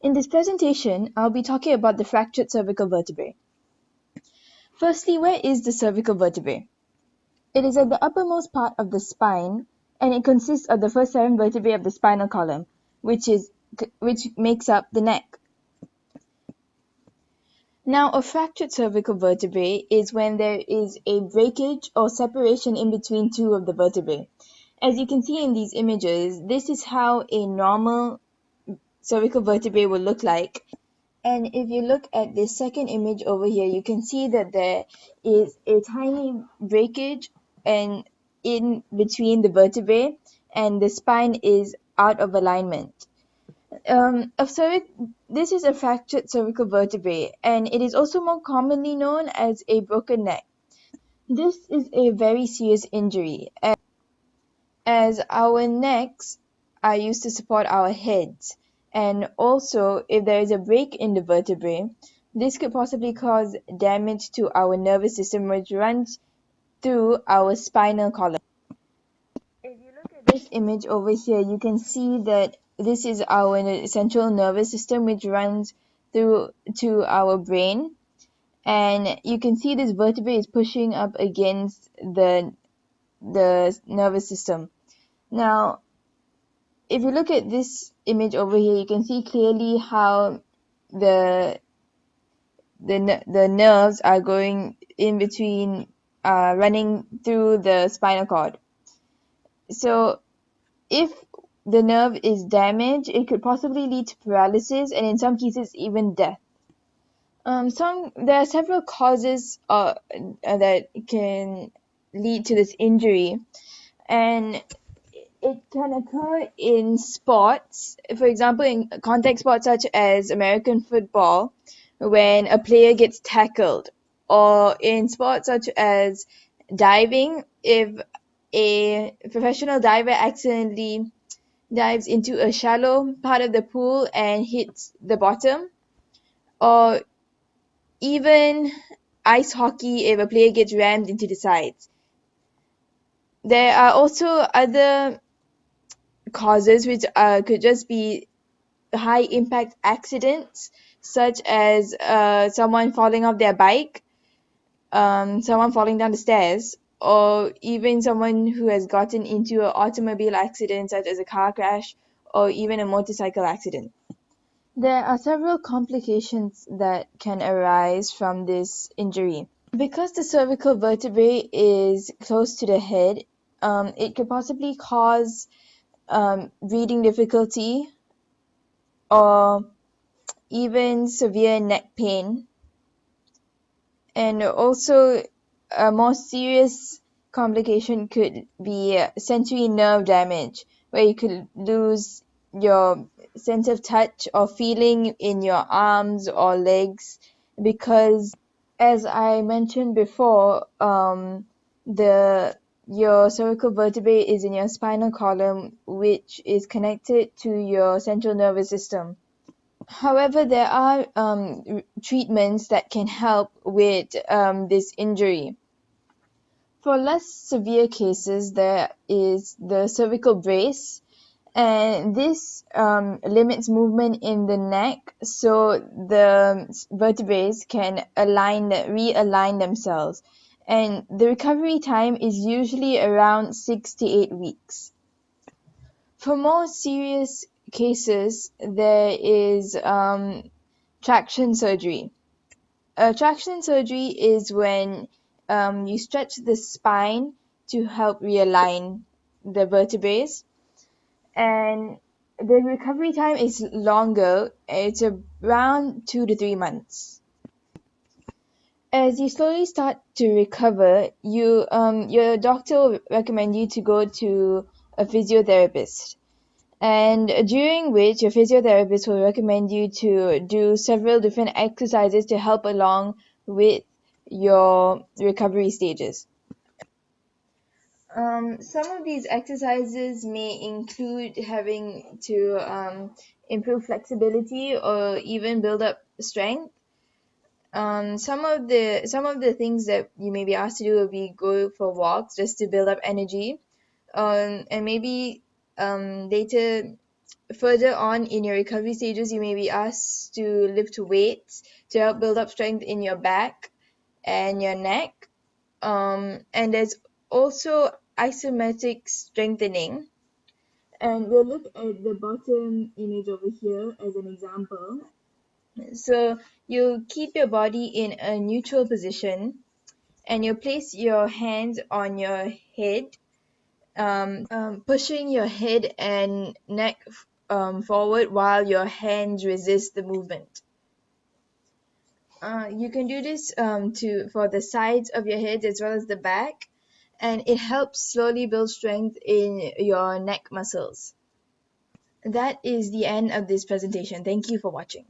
In this presentation, I'll be talking about the fractured cervical vertebrae. Firstly, where is the cervical vertebrae? It is at the uppermost part of the spine, and it consists of the first 7 vertebrae of the spinal column, which makes up the neck. Now, a fractured cervical vertebrae is when there is a breakage or separation in between two of the vertebrae. As you can see in these images, this is how a normal cervical vertebrae will look like. And if you look at this second image over here, you can see that there is a tiny breakage and in between the vertebrae, and the spine is out of alignment. This is a fractured cervical vertebrae, and it is also more commonly known as a broken neck. This is a very serious injury, as our necks are used to support our heads, and also if there is a break in the vertebrae, this could possibly cause damage to our nervous system, which runs through our spinal column. If you look at this image over here, you can see that this is our central nervous system, which runs through to our brain, and you can see this vertebrae is pushing up against the nervous system. Now, if you look at this image over here, you can see clearly how the nerves are going in between, running through the spinal cord. So if the nerve is damaged, it could possibly lead to paralysis and in some cases even death. There are several causes that can lead to this injury, and it can occur in sports, for example, in contact sports such as American football, when a player gets tackled, or in sports such as diving, if a professional diver accidentally dives into a shallow part of the pool and hits the bottom, or even ice hockey if a player gets rammed into the sides. There are also other causes which could just be high impact accidents, such as someone falling off their bike, someone falling down the stairs, or even someone who has gotten into an automobile accident such as a car crash or even a motorcycle accident. There are several complications that can arise from this injury. Because the cervical vertebrae is close to the head, it could possibly cause breathing difficulty or even severe neck pain. And also, a more serious complication could be sensory nerve damage, where you could lose your sense of touch or feeling in your arms or legs, because, as I mentioned before, your cervical vertebrae is in your spinal column, which is connected to your central nervous system. However, there are treatments that can help with this injury. For less severe cases, there is the cervical brace, and this limits movement in the neck so the vertebrae can realign themselves. And the recovery time is usually around 6 to 8 weeks. For more serious cases, there is traction surgery. Traction surgery is when you stretch the spine to help realign the vertebrae, and the recovery time is longer. It's around 2 to 3 months. As you slowly start to recover, your doctor will recommend you to go to a physiotherapist, and during which your physiotherapist will recommend you to do several different exercises to help along with your recovery stages. Some of these exercises may include having to improve flexibility or even build up strength. Some of the things that you may be asked to do will be go for walks just to build up energy, and maybe later Further on in your recovery stages, you may be asked to lift weights to help build up strength in your back and your neck. And there's also isometric strengthening. And we'll look at the bottom image over here as an example. So you keep your body in a neutral position and you place your hands on your head, pushing your head and neck forward while your hands resist the movement. You can do this for the sides of your head as well as the back, and it helps slowly build strength in your neck muscles. That is the end of this presentation. Thank you for watching.